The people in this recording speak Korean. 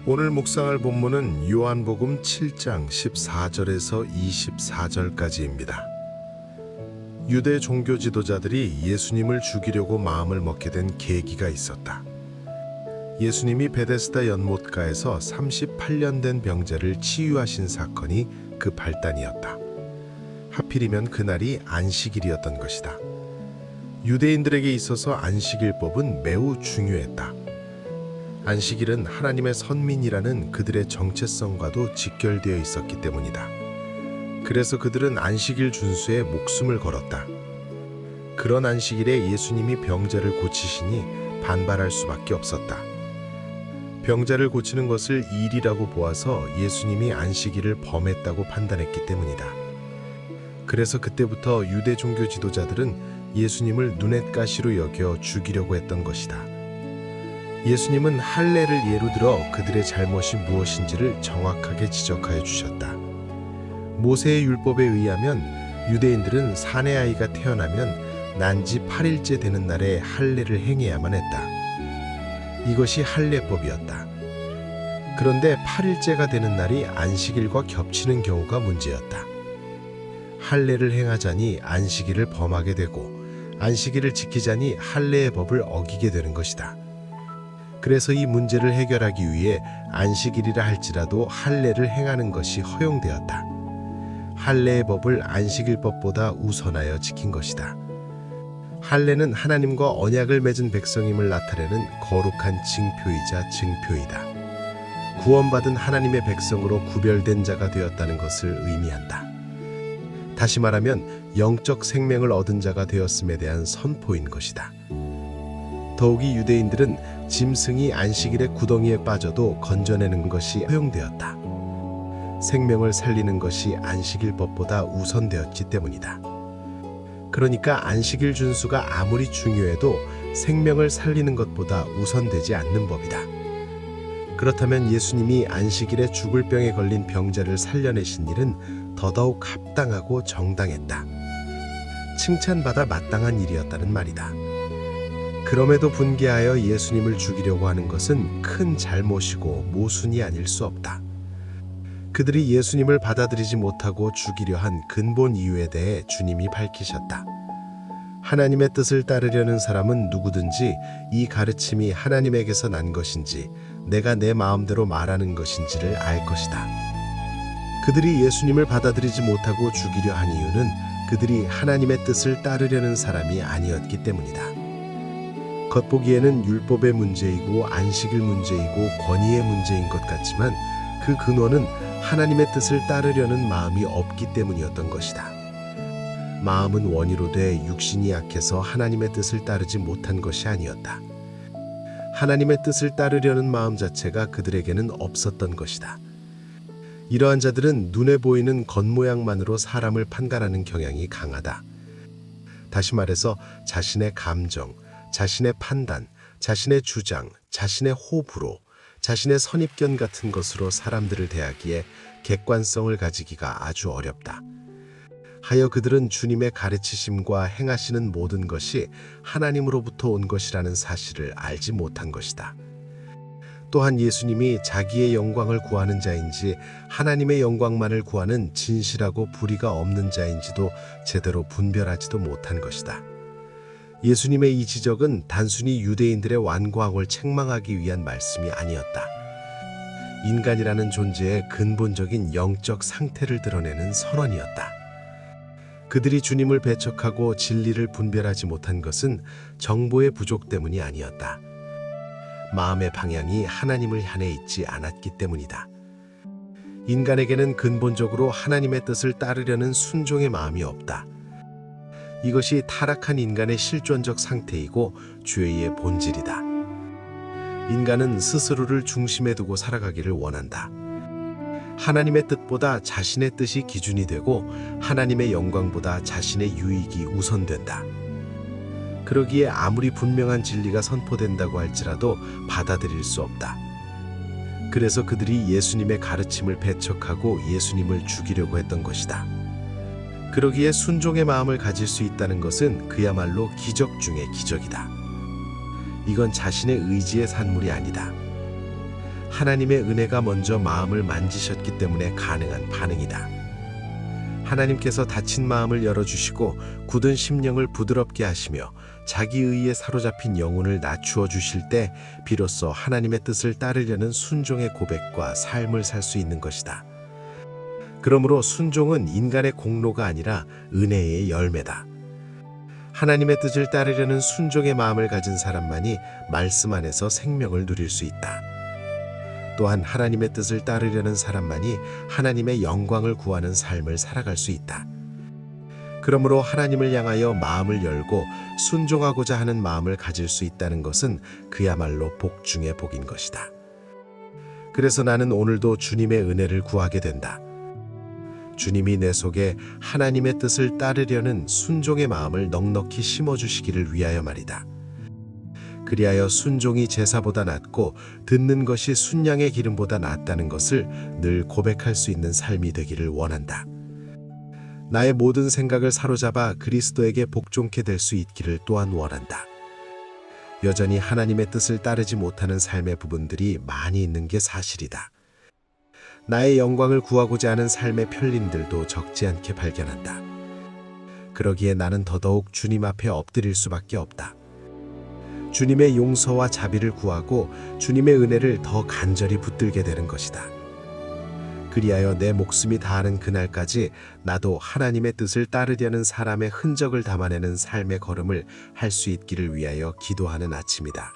오늘 묵상할 본문은 요한복음 7장 14절에서 24절까지입니다. 유대 종교 지도자들이 예수님을 죽이려고 마음을 먹게 된 계기가 있었다. 예수님이 베데스다 연못가에서 38년 된 병자를 치유하신 사건이 그 발단이었다. 하필이면 그날이 안식일이었던 것이다. 유대인들에게 있어서 안식일법은 매우 중요했다. 안식일은 하나님의 선민이라는 그들의 정체성과도 직결되어 있었기 때문이다. 그래서 그들은 안식일 준수에 목숨을 걸었다. 그런 안식일에 예수님이 병자를 고치시니 반발할 수밖에 없었다. 병자를 고치는 것을 일이라고 보아서 예수님이 안식일을 범했다고 판단했기 때문이다. 그래서 그때부터 유대 종교 지도자들은 예수님을 눈엣가시로 여겨 죽이려고 했던 것이다. 예수님은 할례를 예로 들어 그들의 잘못이 무엇인지를 정확하게 지적하여 주셨다. 모세의 율법에 의하면 유대인들은 사내 아이가 태어나면 난지 8일째 되는 날에 할례를 행해야만 했다. 이것이 할례법이었다. 그런데 8일째가 되는 날이 안식일과 겹치는 경우가 문제였다. 할례를 행하자니 안식일을 범하게 되고 안식일을 지키자니 할례의 법을 어기게 되는 것이다. 그래서 이 문제를 해결하기 위해 안식일이라 할지라도 할례를 행하는 것이 허용되었다. 할례의 법을 안식일법보다 우선하여 지킨 것이다. 할례는 하나님과 언약을 맺은 백성임을 나타내는 거룩한 징표이자 증표이다. 구원받은 하나님의 백성으로 구별된 자가 되었다는 것을 의미한다. 다시 말하면 영적 생명을 얻은 자가 되었음에 대한 선포인 것이다. 더욱이 유대인들은 짐승이 안식일에 구덩이에 빠져도 건져내는 것이 허용되었다. 생명을 살리는 것이 안식일법보다 우선되었기 때문이다. 그러니까 안식일 준수가 아무리 중요해도 생명을 살리는 것보다 우선되지 않는 법이다. 그렇다면 예수님이 안식일에 죽을 병에 걸린 병자를 살려내신 일은 더더욱 합당하고 정당했다. 칭찬받아 마땅한 일이었다는 말이다. 그럼에도 분개하여 예수님을 죽이려고 하는 것은 큰 잘못이고 모순이 아닐 수 없다. 그들이 예수님을 받아들이지 못하고 죽이려 한 근본 이유에 대해 주님이 밝히셨다. 하나님의 뜻을 따르려는 사람은 누구든지 이 가르침이 하나님에게서 난 것인지 내가 내 마음대로 말하는 것인지를 알 것이다. 그들이 예수님을 받아들이지 못하고 죽이려 한 이유는 그들이 하나님의 뜻을 따르려는 사람이 아니었기 때문이다. 겉보기에는 율법의 문제이고 안식일 문제이고 권위의 문제인 것 같지만 그 근원은 하나님의 뜻을 따르려는 마음이 없기 때문이었던 것이다. 마음은 원이로 돼 육신이 약해서 하나님의 뜻을 따르지 못한 것이 아니었다. 하나님의 뜻을 따르려는 마음 자체가 그들에게는 없었던 것이다. 이러한 자들은 눈에 보이는 겉모양만으로 사람을 판단하는 경향이 강하다. 다시 말해서 자신의 감정, 자신의 판단, 자신의 주장, 자신의 호불호, 자신의 선입견 같은 것으로 사람들을 대하기에 객관성을 가지기가 아주 어렵다. 하여 그들은 주님의 가르치심과 행하시는 모든 것이 하나님으로부터 온 것이라는 사실을 알지 못한 것이다. 또한 예수님이 자기의 영광을 구하는 자인지 하나님의 영광만을 구하는 진실하고 불의가 없는 자인지도 제대로 분별하지도 못한 것이다. 예수님의 이 지적은 단순히 유대인들의 완고함을 책망하기 위한 말씀이 아니었다. 인간이라는 존재의 근본적인 영적 상태를 드러내는 선언이었다. 그들이 주님을 배척하고 진리를 분별하지 못한 것은 정보의 부족 때문이 아니었다. 마음의 방향이 하나님을 향해 있지 않았기 때문이다. 인간에게는 근본적으로 하나님의 뜻을 따르려는 순종의 마음이 없다. 이것이 타락한 인간의 실존적 상태이고 죄의 본질이다. 인간은 스스로를 중심에 두고 살아가기를 원한다. 하나님의 뜻보다 자신의 뜻이 기준이 되고 하나님의 영광보다 자신의 유익이 우선된다. 그러기에 아무리 분명한 진리가 선포된다고 할지라도 받아들일 수 없다. 그래서 그들이 예수님의 가르침을 배척하고 예수님을 죽이려고 했던 것이다. 그러기에 순종의 마음을 가질 수 있다는 것은 그야말로 기적 중의 기적이다. 이건 자신의 의지의 산물이 아니다. 하나님의 은혜가 먼저 마음을 만지셨기 때문에 가능한 반응이다. 하나님께서 닫힌 마음을 열어주시고 굳은 심령을 부드럽게 하시며 자기 의에 사로잡힌 영혼을 낮추어 주실 때 비로소 하나님의 뜻을 따르려는 순종의 고백과 삶을 살 수 있는 것이다. 그러므로 순종은 인간의 공로가 아니라 은혜의 열매다. 하나님의 뜻을 따르려는 순종의 마음을 가진 사람만이 말씀 안에서 생명을 누릴 수 있다. 또한 하나님의 뜻을 따르려는 사람만이 하나님의 영광을 구하는 삶을 살아갈 수 있다. 그러므로 하나님을 향하여 마음을 열고 순종하고자 하는 마음을 가질 수 있다는 것은 그야말로 복 중의 복인 것이다. 그래서 나는 오늘도 주님의 은혜를 구하게 된다. 주님이 내 속에 하나님의 뜻을 따르려는 순종의 마음을 넉넉히 심어주시기를 위하여 말이다. 그리하여 순종이 제사보다 낫고 듣는 것이 순양의 기름보다 낫다는 것을 늘 고백할 수 있는 삶이 되기를 원한다. 나의 모든 생각을 사로잡아 그리스도에게 복종케 될 수 있기를 또한 원한다. 여전히 하나님의 뜻을 따르지 못하는 삶의 부분들이 많이 있는 게 사실이다. 나의 영광을 구하고자 하는 삶의 편림들도 적지 않게 발견한다. 그러기에 나는 더더욱 주님 앞에 엎드릴 수밖에 없다. 주님의 용서와 자비를 구하고 주님의 은혜를 더 간절히 붙들게 되는 것이다. 그리하여 내 목숨이 다하는 그날까지 나도 하나님의 뜻을 따르려는 사람의 흔적을 담아내는 삶의 걸음을 할 수 있기를 위하여 기도하는 아침이다.